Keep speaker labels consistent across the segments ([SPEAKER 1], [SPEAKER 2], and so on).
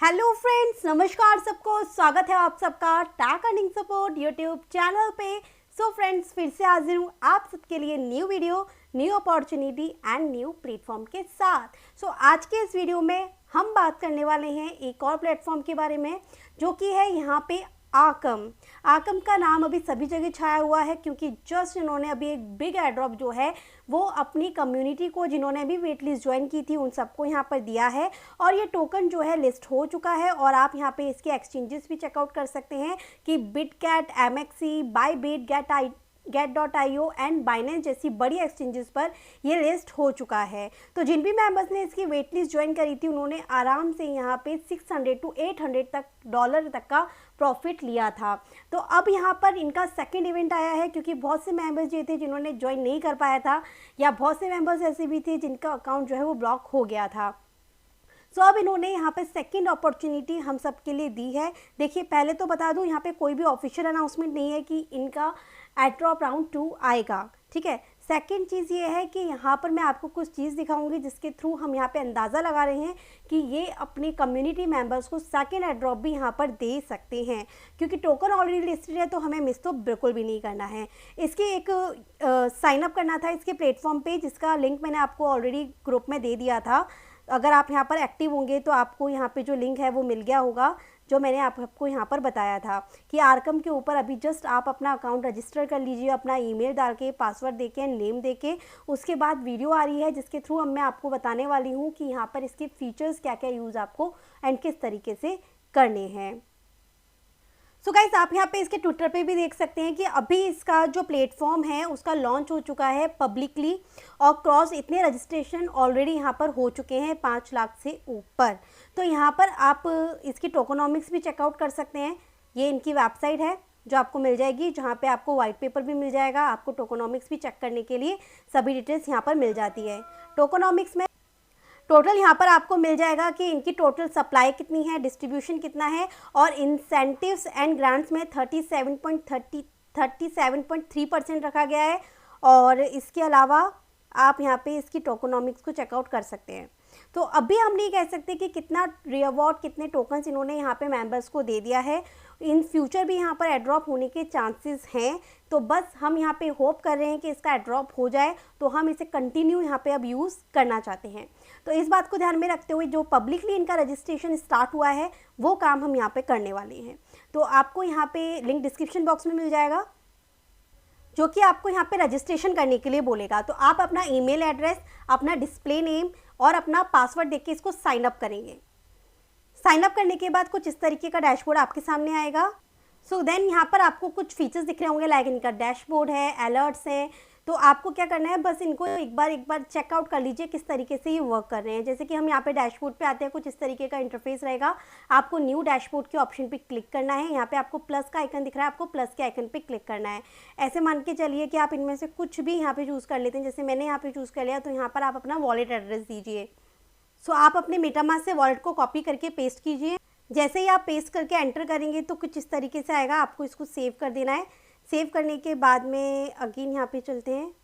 [SPEAKER 1] Hello friends, नमस्कार सबको। स्वागत है आप सबका टैक अर्निंग सपोर्ट यूट्यूब चैनल पे। सो फ्रेंड्स, फिर से हाजिर हूँ आप सबके लिए new video, new opportunity and new platform के साथ। सो आज के इस वीडियो में हम बात करने वाले हैं एक और प्लेटफॉर्म के बारे में, जो कि है यहाँ पे आकम का नाम अभी सभी जगह छाया हुआ है, क्योंकि जस्ट इन्होंने अभी एक बिग एयरड्रॉप जो है वो अपनी कम्युनिटी को, जिन्होंने भी वेट लिस्ट ज्वाइन की थी, उन सबको यहाँ पर दिया है। और ये टोकन जो है लिस्ट हो चुका है और आप यहाँ पे इसके एक्सचेंजेस भी चेकआउट कर सकते हैं कि बिटकैट, एमएक्सी, बायबिट, गेट.io एंड बाइनेंस जैसी बड़ी एक्सचेंजेस पर ये लिस्ट हो चुका है। तो जिन भी मेंबर्स ने इसकी वेट लिस्ट ज्वाइन करी थी, उन्होंने आराम से यहाँ पे 600 to 800 तक डॉलर तक का प्रॉफिट लिया था। तो अब यहाँ पर इनका सेकंड इवेंट आया है, क्योंकि बहुत से मेंबर्स ये थे जिन्होंने ज्वाइन नहीं कर पाया था, या बहुत से मेंबर्स ऐसे भी थे जिनका अकाउंट जो है वो ब्लॉक हो गया था। सो अब इन्होंने यहाँ पे सेकंड अपॉर्चुनिटी हम सब के लिए दी है। देखिए, पहले तो बता दूँ, यहाँ पे कोई भी ऑफिशियल अनाउंसमेंट नहीं है कि इनका एड्रॉप राउंड 2 आएगा, ठीक है। सेकंड चीज़ ये है कि यहाँ पर मैं आपको कुछ चीज़ दिखाऊंगी जिसके थ्रू हम यहाँ पे अंदाज़ा लगा रहे हैं कि ये अपने कम्युनिटी मेंबर्स को सेकंड एड्रॉप भी यहाँ पर दे सकते हैं, क्योंकि टोकन ऑलरेडी लिस्टेड है, तो हमें मिस तो बिल्कुल भी नहीं करना है। इसके एक साइन अप करना था इसके प्लेटफॉर्म पे, जिसका लिंक मैंने आपको ऑलरेडी ग्रुप में दे दिया था। अगर आप यहाँ पर एक्टिव होंगे तो आपको यहाँ पे जो लिंक है वो मिल गया होगा, जो मैंने आपको यहाँ पर बताया था कि आर्कम के ऊपर अभी जस्ट आप अपना अकाउंट रजिस्टर कर लीजिए, अपना ईमेल डाल के, पासवर्ड दे के, नेम दे के। उसके बाद वीडियो आ रही है जिसके थ्रू अब मैं आपको बताने वाली हूँ कि यहाँ पर इसके फीचर्स क्या क्या यूज़ आपको एंड किस तरीके से करने हैं। सो गाइस, आप यहाँ पे इसके ट्विटर पे भी देख सकते हैं कि अभी इसका जो प्लेटफॉर्म है उसका लॉन्च हो चुका है पब्लिकली, और क्रॉस इतने रजिस्ट्रेशन ऑलरेडी यहाँ पर हो चुके हैं 5 लाख से ऊपर। तो यहाँ पर आप इसकी टोकोनॉमिक्स भी चेकआउट कर सकते हैं। ये इनकी वेबसाइट है जो आपको मिल जाएगी, जहाँ पे आपको वाइट पेपर भी मिल जाएगा। आपको टोकोनॉमिक्स भी चेक करने के लिए सभी डिटेल्स यहाँ पर मिल जाती है। टोकोनॉमिक्स में टोटल यहाँ पर आपको मिल जाएगा कि इनकी टोटल सप्लाई कितनी है, डिस्ट्रीब्यूशन कितना है, और इंसेंटिव्स एंड ग्रांट्स में 37.3% रखा गया है। और इसके अलावा आप यहाँ पे इसकी टोकोनॉमिक्स को चेकआउट कर सकते हैं। तो अभी हम नहीं कह सकते कि कितना रिवॉर्ड, कितने टोकन्स इन्होंने यहाँ पे मेंबर्स को दे दिया है। इन फ्यूचर भी यहाँ पर एड्रॉप होने के चांसेस हैं, तो बस हम यहाँ पे होप कर रहे हैं कि इसका एड्रॉप हो जाए, तो हम इसे कंटिन्यू यहाँ पे अब यूज़ करना चाहते हैं। तो इस बात को ध्यान में रखते हुए जो पब्लिकली इनका रजिस्ट्रेशन स्टार्ट हुआ है वो काम हम यहाँ पे करने वाले हैं। तो आपको यहाँ पे लिंक डिस्क्रिप्शन बॉक्स में मिल जाएगा, जो कि आपको यहाँ पे रजिस्ट्रेशन करने के लिए बोलेगा। तो आप अपना ईमेल एड्रेस, अपना डिस्प्ले नेम और अपना पासवर्ड देके इसको साइन अप करेंगे। साइन अप करने के बाद कुछ इस तरीके का डैशबोर्ड आपके सामने आएगा। सो देन यहाँ पर आपको कुछ फीचर्स दिख रहे होंगे, लाइक इनका डैशबोर्ड है, अलर्ट्स है। तो आपको क्या करना है, बस इनको एक बार चेकआउट कर लीजिए किस तरीके से ये वर्क कर रहे हैं। जैसे कि हम यहाँ पे डैशबोर्ड पे आते हैं, कुछ इस तरीके का इंटरफेस रहेगा। आपको न्यू डैशबोर्ड के ऑप्शन पे क्लिक करना है। यहाँ पे आपको प्लस का आइकन दिख रहा है, आपको प्लस के आइकन पे क्लिक करना है। ऐसे मान के चलिए कि आप इनमें से कुछ भी यहाँ पे चूज़ कर लेते हैं। जैसे मैंने यहाँ पे चूज़ कर लिया, तो यहाँ पर आप अपना वॉलेट एड्रेस दीजिए। सो आप अपने मेटामास्क से वॉलेट को कॉपी करके पेस्ट कीजिए। जैसे ही आप पेस्ट करके एंटर करेंगे तो कुछ इस तरीके से आएगा। आपको इसको सेव कर देना है। सेव करने के बाद में अगेन यहाँ पे चलते हैं,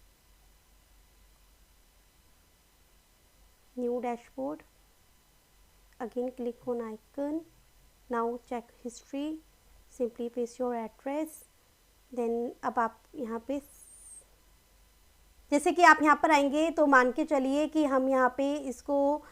[SPEAKER 1] new dashboard, again click on icon, now check history, simply paste your address. Then अब आप यहाँ पे, जैसे कि आप यहाँ पर आएंगे तो मान के चलिए कि हम यहाँ पे इसको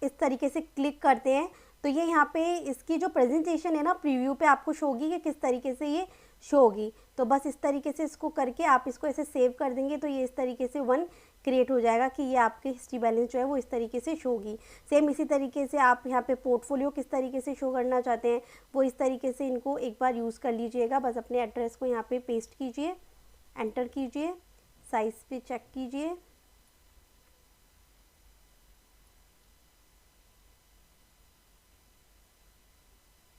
[SPEAKER 1] इस तरीके से क्लिक करते हैं, तो ये यहाँ पे इसकी जो प्रेजेंटेशन है ना, प्रीव्यू पे आपको शो होगी कि किस तरीके से ये शो होगी। तो बस इस तरीके से इसको करके आप इसको ऐसे सेव कर देंगे, तो ये इस तरीके से 1 क्रिएट हो जाएगा कि ये आपके हिस्ट्री बैलेंस जो है वो इस तरीके से शो होगी। सेम इसी तरीके से आप यहाँ पे पोर्टफोलियो किस तरीके से शो करना चाहते हैं, वो इस तरीके से इनको एक बार यूज़ कर लीजिएगा। बस अपने एड्रेस को यहाँ पे पेस्ट कीजिए, एंटर कीजिए, साइज़ पे चेक कीजिए,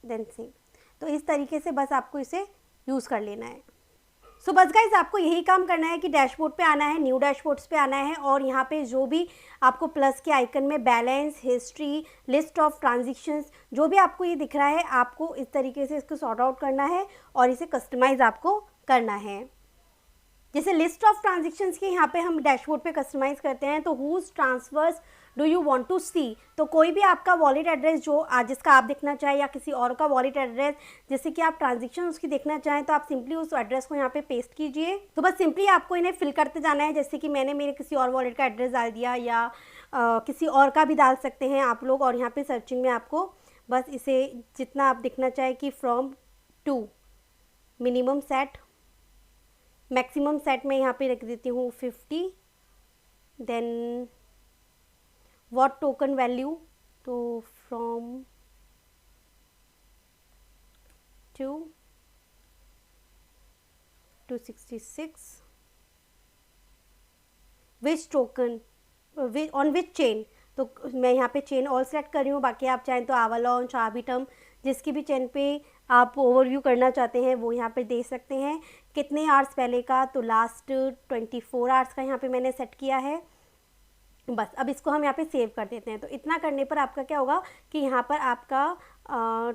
[SPEAKER 1] देन सेव। तो इस तरीके से बस आपको इसे यूज़ कर लेना है। सो बस गाइज, आपको यही काम करना है कि डैशबोर्ड पे आना है, न्यू डैशबोर्ड्स पे आना है, और यहाँ पे जो भी आपको प्लस के आइकन में balance, history, list of transactions, जो भी आपको ये दिख रहा है, आपको इस तरीके से इसको सॉर्ट आउट करना है और इसे कस्टमाइज़ आपको करना है। जैसे लिस्ट ऑफ ट्रांजेक्शन्स की यहाँ पे हम डैशबोर्ड पे कस्टमाइज़ करते हैं, तो whose transfers do you want to see. तो कोई भी आपका वॉलेट एड्रेस जो जिसका आप देखना चाहें या किसी और का वॉलेट एड्रेस जैसे कि आप ट्रांजेक्शन उसकी देखना चाहें तो आप सिंपली उस एड्रेस को यहाँ पे पेस्ट कीजिए। तो बस सिंपली आपको इन्हें फिल करते जाना है, जैसे कि मैंने मेरे किसी और वॉलेट का एड्रेस डाल दिया या किसी और का भी डाल सकते हैं आप लोग। और यहाँ पे सर्चिंग में आपको बस इसे जितना आप देखना चाहें कि from to minimum set, maximum set में यहाँ पे रख देती हूँ 50, देन व्हाट टोकन वैल्यू, तो from 2 to 66, which token on which chain, तो मैं यहाँ पे चेन ऑल सेलेक्ट कर रही हूँ। बाकी आप चाहें तो आवालॉन्च, आर्बिट्रम, जिसकी भी चेन पे आप ओवरव्यू करना चाहते हैं वो यहाँ पे दे सकते हैं। कितने आवर्स पहले का, तो लास्ट 24 आवर्स का यहाँ पे मैंने सेट किया है। बस अब इसको हम यहाँ पे सेव कर देते हैं। तो इतना करने पर आपका क्या होगा कि यहाँ पर आपका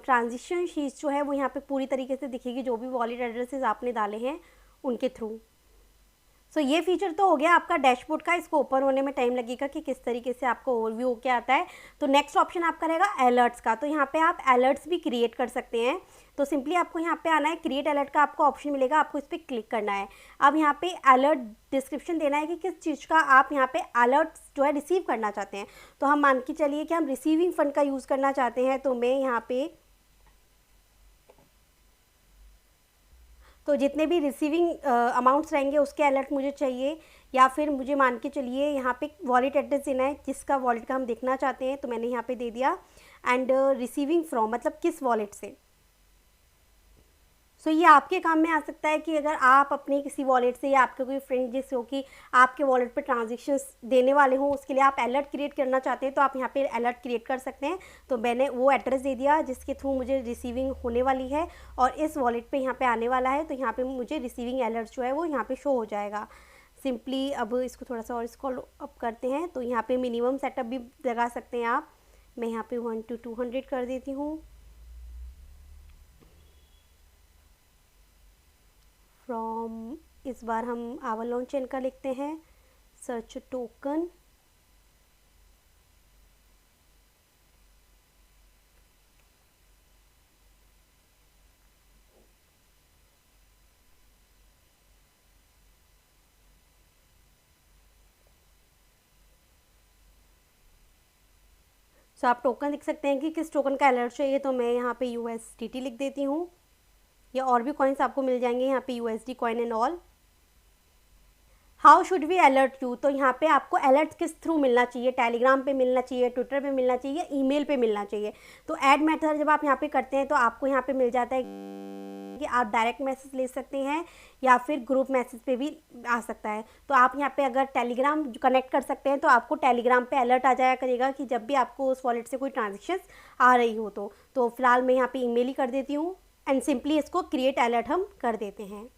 [SPEAKER 1] ट्रांजिशन शीट जो है वो यहाँ पे पूरी तरीके से दिखेगी, जो भी वॉलेट एड्रेसेस आपने डाले हैं उनके थ्रू। सो ये फीचर तो हो गया आपका डैशबोर्ड का। इसको ओपन होने में टाइम लगेगा कि किस तरीके से आपको ओवरव्यू होके आता है। तो नेक्स्ट ऑप्शन आपका रहेगा अलर्ट्स का। तो यहाँ पे आप अलर्ट्स भी क्रिएट कर सकते हैं। तो सिंपली आपको यहाँ पे आना है, क्रिएट अलर्ट का आपको ऑप्शन मिलेगा, आपको इस पर क्लिक करना है। अब यहाँ पे अलर्ट डिस्क्रिप्शन देना है कि किस चीज़ का आप यहाँ पे अलर्ट जो है रिसीव करना चाहते हैं। तो हम मान के चलिए कि हम रिसीविंग फंड का यूज़ करना चाहते हैं। तो मैं यहाँ पे तो जितने भी रिसीविंग अमाउंट्स रहेंगे उसके अलर्ट मुझे चाहिए, या फिर मुझे मान के चलिए यहाँ पे वॉलेट एड्रेस देना है जिसका वॉलेट का हम देखना चाहते हैं। तो मैंने यहाँ पे दे दिया एंड रिसीविंग फ्रॉम मतलब किस वॉलेट से। सो ये आपके काम में आ सकता है कि अगर आप अपने किसी वॉलेट से या आपके कोई फ्रेंड जिस हो कि आपके वॉलेट पर ट्रांजेक्शन्स देने वाले हों, उसके लिए आप अलर्ट क्रिएट करना चाहते हैं तो आप यहाँ पे अलर्ट क्रिएट कर सकते हैं। तो मैंने वो एड्रेस दे दिया जिसके थ्रू मुझे रिसीविंग होने वाली है और इस वॉलेट पे यहाँ पे आने वाला है। तो यहाँ पे मुझे रिसीविंग अलर्ट जो है वो यहाँ पे शो हो जाएगा। सिंपली अब इसको थोड़ा सा और स्क्रॉल अप करते हैं तो यहाँ पे मिनिमम सेटअप भी लगा सकते हैं आप। मैं यहाँ पे 1 to 200 कर देती हूँ। फ्रॉम इस बार हम आवालॉन्च चेन का लिखते हैं, सर्च टोकन, सो आप टोकन लिख सकते हैं कि किस टोकन का अलर्ट चाहिए। तो मैं यहाँ पे USDT लिख देती हूँ, या और भी कॉइन्स आपको मिल जाएंगे यहाँ पे USD coin and all. How should we alert you, तो यहाँ पे आपको अलर्ट किस थ्रू मिलना चाहिए, टेलीग्राम पे मिलना चाहिए, ट्विटर पे मिलना चाहिए, ईमेल पे मिलना चाहिए। तो ऐड मेथड जब आप यहाँ पे करते हैं तो आपको यहाँ पे मिल जाता है कि आप डायरेक्ट मैसेज ले सकते हैं या फिर ग्रुप मैसेज पे भी आ सकता है। तो आप यहाँ पे अगर टेलीग्राम कनेक्ट कर सकते हैं तो आपको टेलीग्राम पे अलर्ट आ जाया करेगा कि जब भी आपको उस वॉलेट से कोई ट्रांजेक्शन आ रही हो। तो फिलहाल मैं यहाँ पे ईमेल ही कर देती हूँ एंड सिंपली इसको क्रिएट अलर्ट हम कर देते हैं।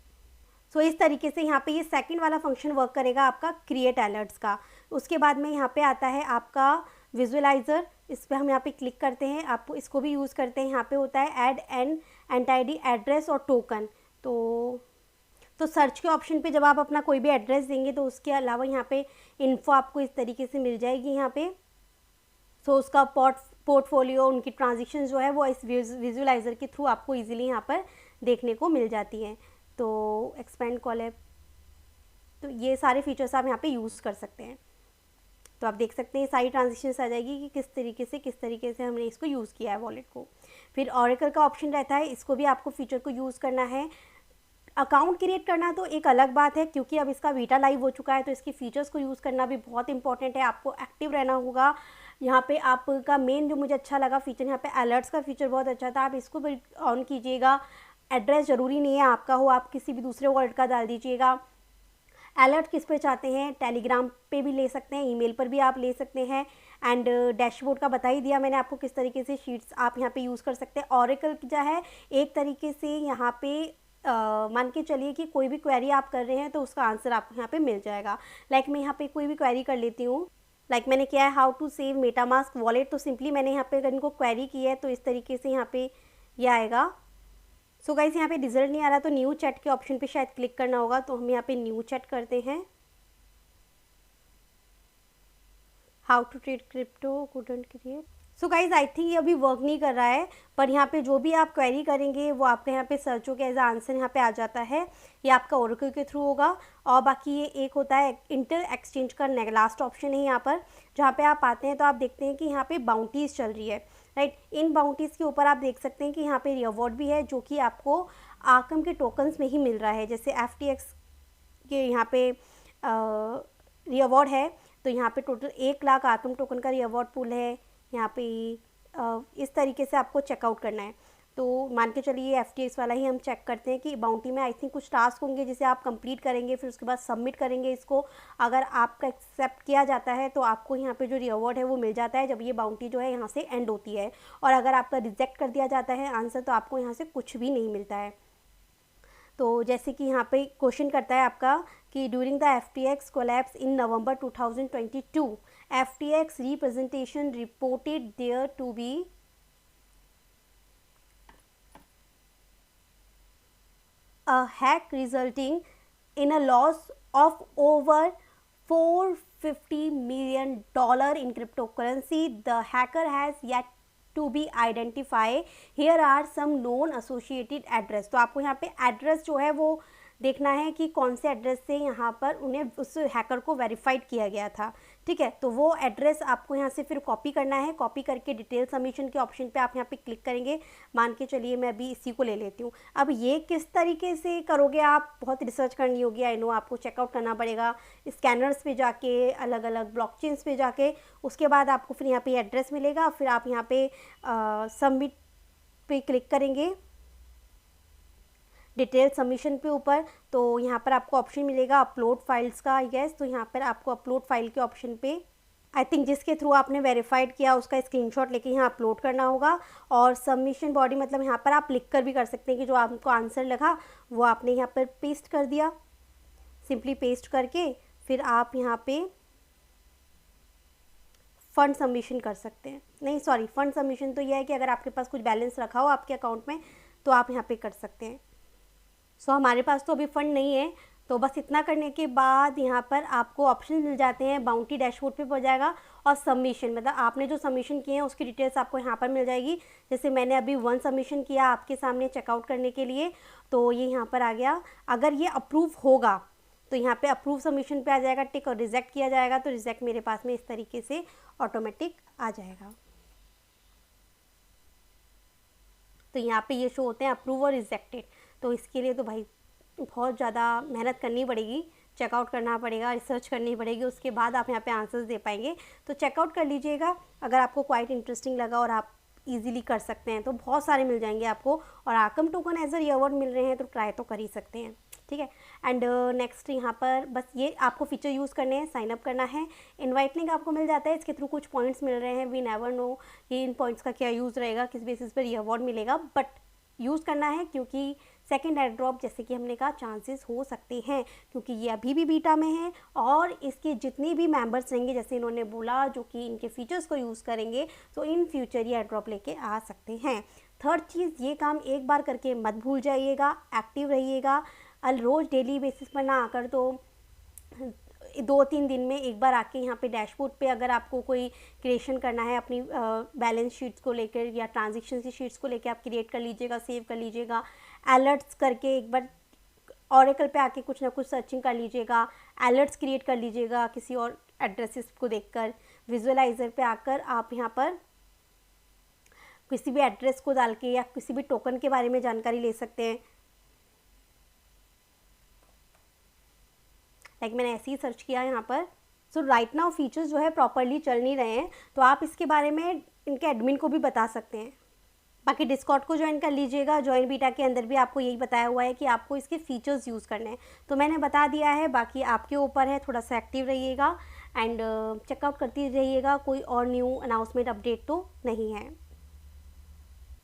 [SPEAKER 1] सो इस तरीके से यहाँ पे ये सेकंड वाला फंक्शन वर्क करेगा आपका क्रिएट अलर्ट्स का। उसके बाद में यहाँ पे आता है आपका विजुअलाइज़र। इस पर हम यहाँ पे क्लिक करते हैं, आप इसको भी यूज़ करते हैं। यहाँ पे होता है ऐड एन एंटाइडी एड्रेस और टोकन। तो सर्च के ऑप्शन पे जब आप अपना कोई भी एड्रेस देंगे तो उसके अलावा यहाँ पे इन्फो आपको इस तरीके से मिल जाएगी यहाँ पे। सो उसका पोर्टफोलियो, उनकी ट्रांजेक्शन जो है वो इस विजुअलाइज़र के थ्रू आपको ईजिली यहाँ पर देखने को मिल जाती हैं। तो एक्सपेंड कॉलैब, तो ये सारे फीचर्स आप यहाँ पे यूज़ कर सकते हैं। तो आप देख सकते हैं सारी ट्रांजेक्शन्स आ जाएगी कि किस तरीके से हमने इसको यूज़ किया है वॉलेट को। फिर ऑरेकल का ऑप्शन रहता है, इसको भी आपको फीचर को यूज़ करना है। अकाउंट क्रिएट करना तो एक अलग बात है क्योंकि अब इसका बीटा लाइव हो चुका है, तो इसकी फ़ीचर्स को यूज़ करना भी बहुत इंपॉर्टेंट है। आपको एक्टिव रहना होगा। यहाँ पे आपका मेन जो मुझे अच्छा लगा फीचर, यहाँ पे अलर्ट्स का फीचर बहुत अच्छा था, आप इसको भी ऑन कीजिएगा। एड्रेस ज़रूरी नहीं है आपका हो, आप किसी भी दूसरे वॉलेट का डाल दीजिएगा। अलर्ट किस पे चाहते हैं, टेलीग्राम पे भी ले सकते हैं, ईमेल पर भी आप ले सकते हैं। एंड डैशबोर्ड का बता ही दिया मैंने आपको किस तरीके से शीट्स आप यहाँ पे यूज़ कर सकते हैं। ऑरेकल जो है एक तरीके से यहाँ पे मान के चलिए कि कोई भी क्वेरी आप कर रहे हैं तो उसका आंसर आपको यहाँ पे मिल जाएगा। लाइक मैं यहाँ पे कोई भी क्वेरी कर लेती हूँ, लाइक मैंने किया है how to save MetaMask wallet. तो सिंपली मैंने यहाँ पे अगर इनको क्वेरी की है तो इस तरीके से यहाँ पे ये आएगा। सो गाइस यहाँ पे रिजल्ट नहीं आ रहा तो न्यू चैट के ऑप्शन पे शायद क्लिक करना होगा। तो हम यहाँ पे न्यू चैट करते हैं। How to trade crypto couldn't create. So guys I think ये अभी वर्क नहीं कर रहा है, पर यहाँ पे जो भी आप क्वेरी करेंगे वो आपका यहाँ पे सर्च हो के एज आंसर यहाँ पे आ जाता है। ये आपका ओरेकल के थ्रू होगा। और बाकी ये एक होता है इंटर एक्सचेंज का लास्ट ऑप्शन है यहाँ पर, जहाँ पे आप आते हैं तो आप देखते हैं कि यहाँ पे बाउंटीज़ चल रही है, राइट। इन बाउंटीज़ के ऊपर आप देख सकते हैं कि यहाँ पे रिवॉर्ड भी है, जो कि आपको आर्कम के टोकन्स में ही मिल रहा है। जैसे FTX के यहाँ पे रिवॉर्ड है, तो यहाँ पे टोटल 1 लाख आर्कम टोकन का रिवॉर्ड पूल है। यहाँ पे इस तरीके से आपको चेकआउट करना है। तो मान के चलिए FTX वाला ही हम चेक करते हैं कि बाउंटी में आई थिंक कुछ टास्क होंगे जिसे आप कंप्लीट करेंगे, फिर उसके बाद सबमिट करेंगे इसको। अगर आपका एक्सेप्ट किया जाता है तो आपको यहाँ पे जो रिवॉर्ड है वो मिल जाता है, जब ये बाउंटी जो है यहाँ से एंड होती है। और अगर आपका रिजेक्ट कर दिया जाता है आंसर, तो आपको यहाँ से कुछ भी नहीं मिलता है। तो जैसे कि यहाँ पे क्वेश्चन करता है आपका कि during the FTX collapse in November 2022 FTX representation reported there to be a hack resulting in a loss of over $450 million in cryptocurrency. The hacker has yet to be identified. Here are some known associated address. तो आपको यहाँ पे address जो है वो देखना है कि कौन से एड्रेस से यहाँ पर उन्हें उस हैकर को वेरीफाइड किया गया था, ठीक है। तो वो एड्रेस आपको यहाँ से फिर कॉपी करना है। कॉपी करके डिटेल सबमिशन के ऑप्शन पे आप यहाँ पे क्लिक करेंगे। मान के चलिए मैं अभी इसी को ले लेती हूँ। अब ये किस तरीके से करोगे आप, बहुत रिसर्च करनी होगी, आई नो। आपको चेकआउट करना पड़ेगा स्कैनर्स पे जाके, अलग अलग ब्लॉकचेन्स पे जाके। उसके बाद आपको फिर यहाँ पे एड्रेस मिलेगा, फिर आप यहाँ पे सबमिट पे क्लिक करेंगे डिटेल सबमिशन पे ऊपर। तो यहाँ पर आपको ऑप्शन मिलेगा अपलोड फाइल्स का, यस। तो यहाँ पर आपको अपलोड फाइल के ऑप्शन पे आई थिंक जिसके थ्रू आपने वेरीफाइड किया उसका स्क्रीनशॉट लेके यहाँ अपलोड करना होगा। और सबमिशन बॉडी मतलब यहाँ पर आप लिख कर भी कर सकते हैं कि जो आपको आंसर लगा वो आपने यहाँ पर पेस्ट कर दिया। सिंपली पेस्ट करके फिर आप यहाँ पे फ़ंड सबमिशन कर सकते हैं। नहीं सॉरी, फ़ंड सबमिशन तो यह है कि अगर आपके पास कुछ बैलेंस रखा हो आपके अकाउंट में तो आप यहाँ पे कर सकते हैं। सो हमारे पास तो अभी फ़ंड नहीं है, तो बस इतना करने के बाद यहाँ पर आपको ऑप्शन मिल जाते हैं। बाउंटी डैशबोर्ड पे पहुँच जाएगा और सबमिशन, मतलब आपने जो सबमिशन किए हैं उसकी डिटेल्स आपको यहाँ पर मिल जाएगी। जैसे मैंने अभी 1 सबमिशन किया आपके सामने चेकआउट करने के लिए, तो ये यहाँ पर आ गया। अगर ये अप्रूव होगा तो यहाँ पे अप्रूव सबमिशन पे आ जाएगा टिक, और रिजेक्ट किया जाएगा तो रिजेक्ट मेरे पास में इस तरीके से ऑटोमेटिक आ जाएगा। तो यहाँ पे ये शो होते हैं अप्रूव और रिजेक्टेड। तो इसके लिए तो भाई बहुत ज़्यादा मेहनत करनी पड़ेगी, चेकआउट करना पड़ेगा, रिसर्च करनी पड़ेगी, उसके बाद आप यहाँ पे आंसर्स दे पाएंगे। तो चेकआउट कर लीजिएगा अगर आपको क्वाइट इंटरेस्टिंग लगा और आप इजीली कर सकते हैं तो बहुत सारे मिल जाएंगे आपको। और Arkham token as a reward मिल रहे हैं तो ट्राई तो कर ही सकते हैं, ठीक है। एंड नेक्स्ट यहाँ पर बस ये आपको फीचर यूज़ करने हैं, साइन अप करना है। इनवाइट लिंक आपको मिल जाता है, इसके थ्रू कुछ पॉइंट्स मिल रहे हैं। वी नेवर नो ये इन पॉइंट्स का क्या यूज़ रहेगा, किस बेसिस पर रिवॉर्ड मिलेगा, बट यूज़ करना है क्योंकि सेकेंड एयर ड्रॉप जैसे कि हमने कहा चांसेस हो सकते हैं, क्योंकि ये अभी भी बीटा में है। और इसके जितने भी मेंबर्स रहेंगे जैसे इन्होंने बोला जो कि इनके फीचर्स को यूज़ करेंगे तो इन फ्यूचर ये एयर ड्रॉप लेके आ सकते हैं। थर्ड चीज़, ये काम एक बार करके मत भूल जाइएगा, एक्टिव रहिएगा। रोज़ डेली बेसिस पर ना आकर तो 2-3 दिन में एक बार आके यहाँ पे डैशबोर्ड पे अगर आपको कोई क्रिएशन करना है अपनी बैलेंस शीट्स को लेकर या ट्रांजेक्शन की शीट्स को लेकर आप क्रिएट कर लीजिएगा, सेव कर लीजिएगा। अलर्ट्स करके एक बार ओरेकल पे आके कुछ ना कुछ सर्चिंग कर लीजिएगा, अलर्ट्स क्रिएट कर लीजिएगा किसी और एड्रेसेस को देखकर। विजुअलाइजर पे आकर आप यहाँ पर किसी भी एड्रेस को डाल के या किसी भी टोकन के बारे में जानकारी ले सकते हैं। लाइक मैंने ऐसे ही सर्च किया यहाँ पर। सो राइट नाउ फीचर्स जो है प्रॉपरली चल नहीं रहे हैं, तो आप इसके बारे में इनके एडमिन को भी बता सकते हैं। बाकी डिस्कॉर्ड को ज्वाइन कर लीजिएगा। ज्वाइन बीटा के अंदर भी आपको यही बताया हुआ है कि आपको इसके फीचर्स यूज़ करने हैं, तो मैंने बता दिया है। बाकी आपके ऊपर है, थोड़ा सा एक्टिव रहिएगा एंड चेकआउट करती रहिएगा। कोई और न्यू अनाउंसमेंट अपडेट तो नहीं है।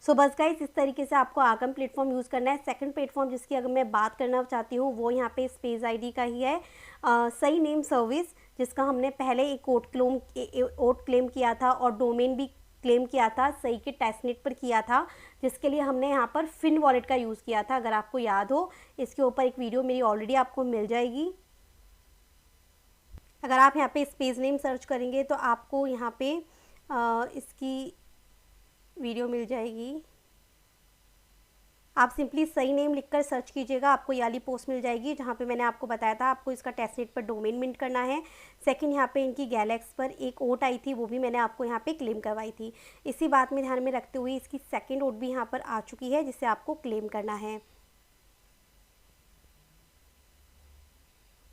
[SPEAKER 1] सो बस गाइस, इस तरीके से आपको आर्कम प्लेटफॉर्म यूज़ करना है। सेकंड प्लेटफॉर्म जिसकी अगर मैं बात करना चाहती हूँ वो यहाँ पे स्पेस आईडी का ही है। सही नेम सर्विस, जिसका हमने पहले एक ओट क्लेम किया था और डोमेन भी क्लेम किया था, सही के टेस्टनेट पर किया था, जिसके लिए हमने यहाँ पर फिन वॉलेट का यूज़ किया था। अगर आपको याद हो, इसके ऊपर एक वीडियो मेरी ऑलरेडी आपको मिल जाएगी। अगर आप यहाँ पे स्पेस नेम सर्च करेंगे तो आपको यहाँ पे इसकी वीडियो मिल जाएगी। आप सिंपली सही नेम लिखकर सर्च कीजिएगा, आपको ये वाली पोस्ट मिल जाएगी जहाँ पे मैंने आपको बताया था आपको इसका टेस्टनेट पर डोमेन मिंट करना है। सेकंड, यहाँ पे इनकी गैलेक्स पर एक ओट आई थी, वो भी मैंने आपको यहाँ पे क्लेम करवाई थी। इसी बात में ध्यान में रखते हुए इसकी सेकंड ओट भी यहाँ पर आ चुकी है जिसे आपको क्लेम करना है।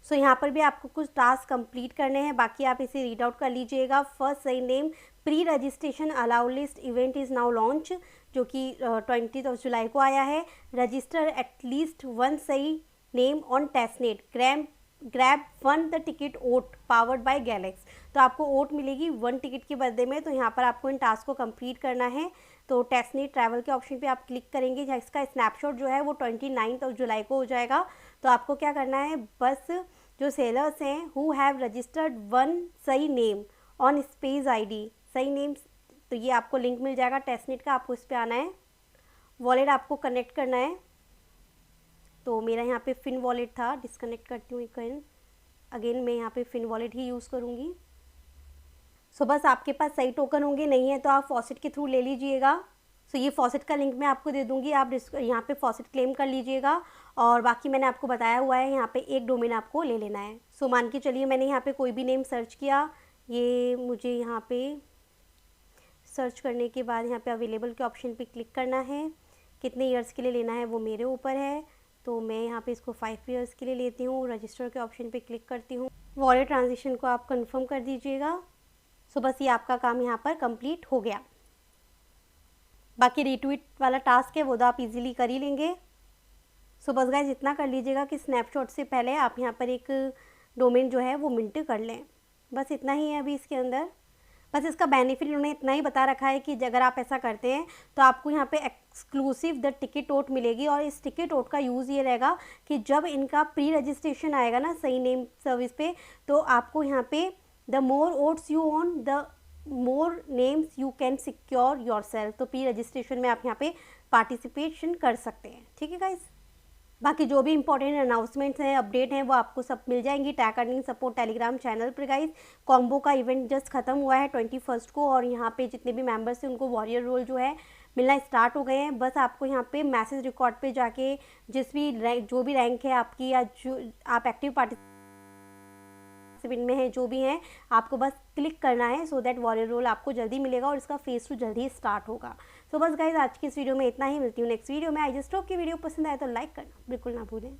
[SPEAKER 1] सो यहाँ पर भी आपको कुछ टास्क कंप्लीट करने हैं, बाकी आप इसे रीड आउट कर लीजिएगा। फर्स्ट, सही name pre registration allow list event is now launch, जो कि 20 जुलाई को आया है। रजिस्टर एटलीस्ट वन सही name on testnet, grab one the ticket OAT powered by Galxe. तो आपको ओट मिलेगी 1 टिकट के बदले में। तो यहाँ पर आपको इन टास्क को कंप्लीट करना है। तो टेस्टनेट ट्रैवल के ऑप्शन पे आप क्लिक करेंगे, जहाँ इसका स्नैपशॉट जो है वो 29 जुलाई को हो जाएगा। तो आपको क्या करना है, बस जो सेलर्स हैं हु हैव रजिस्टर्ड वन सही नेम ऑन स्पेस आईडी, सही नेम, तो ये आपको लिंक मिल जाएगा टेस्टनेट का, आपको इस पर आना है। वॉलेट आपको कनेक्ट करना है। तो मेरा यहाँ पे फिन वॉलेट था, डिस्कनेक्ट करती हूँ अगेन मैं यहाँ पे फिन वॉलेट ही यूज़ करूँगी। सो बस आपके पास सही टोकन होंगे, नहीं है तो आप फॉसेट के थ्रू ले लीजिएगा। सो ये फॉसेट का लिंक मैं आपको दे दूँगी, आप यहाँ पे फॉसेट क्लेम कर लीजिएगा। और बाकी मैंने आपको बताया हुआ है, यहाँ पे एक डोमेन आपको ले लेना है। सो मान के चलिए मैंने यहाँ पे कोई भी नेम सर्च किया, ये मुझे यहाँ पे सर्च करने के बाद यहाँ पे अवेलेबल के ऑप्शन पे क्लिक करना है। कितने ईयर्स के लिए लेना है वो मेरे ऊपर है, तो मैं यहाँ पे इसको 5 ईयर्स के लिए लेती हूँ। रजिस्टर के ऑप्शन पे क्लिक करती हूँ। वॉलेट ट्रांजेक्शन को आप कंफर्म कर दीजिएगा। सो बस ये आपका काम यहाँ पर कंप्लीट हो गया। बाकी रीट्वीट वाला टास्क है वो तो आप इजीली कर ही लेंगे। सो बस गाइस इतना कर लीजिएगा कि स्नैपशॉट से पहले आप यहाँ पर एक डोमेन जो है वो मिंट कर लें। बस इतना ही है अभी इसके अंदर। बस इसका बेनिफिट उन्होंने इतना ही बता रखा है कि अगर आप ऐसा करते हैं तो आपको यहाँ पे एक्सक्लूसिव द टिकट ओट मिलेगी। और इस टिकट ओट का यूज़ ये रहेगा कि जब इनका प्री रजिस्ट्रेशन आएगा ना सही नेम सर्विस पे, तो आपको यहाँ पे the more oats you on the more names you can secure your self. तो प्री रजिस्ट्रेशन में आप यहाँ पे पार्टिसिपेशन कर सकते हैं। ठीक है गाइस, बाकी जो भी इंपॉर्टेंट अनाउंसमेंट्स हैं, अपडेट हैं, वो आपको सब मिल जाएंगी tag earning support Telegram channel पर। गाइस कॉम्बो का इवेंट जस्ट खत्म हुआ है 21 को, और यहाँ पे जितने भी मेंबर्स हैं उनको वॉरियर रोल जो है मिलना स्टार्ट हो गए हैं। बस आपको यहाँ पे मैसेज रिकॉर्ड पे जाके जो भी रैंक है आपकी, या जो आप एक्टिव पार्टिसिपेंट में है, जो भी हैं, आपको बस क्लिक करना है सो दैट वॉरियर रोल आपको जल्दी मिलेगा और इसका फेज 2 जल्दी स्टार्ट होगा। सो बस गाइज आज की इस वीडियो में इतना ही। मिलती हूँ नेक्स्ट वीडियो में। आई जस्ट होप की वीडियो पसंद आए तो लाइक करना बिल्कुल ना भूलें।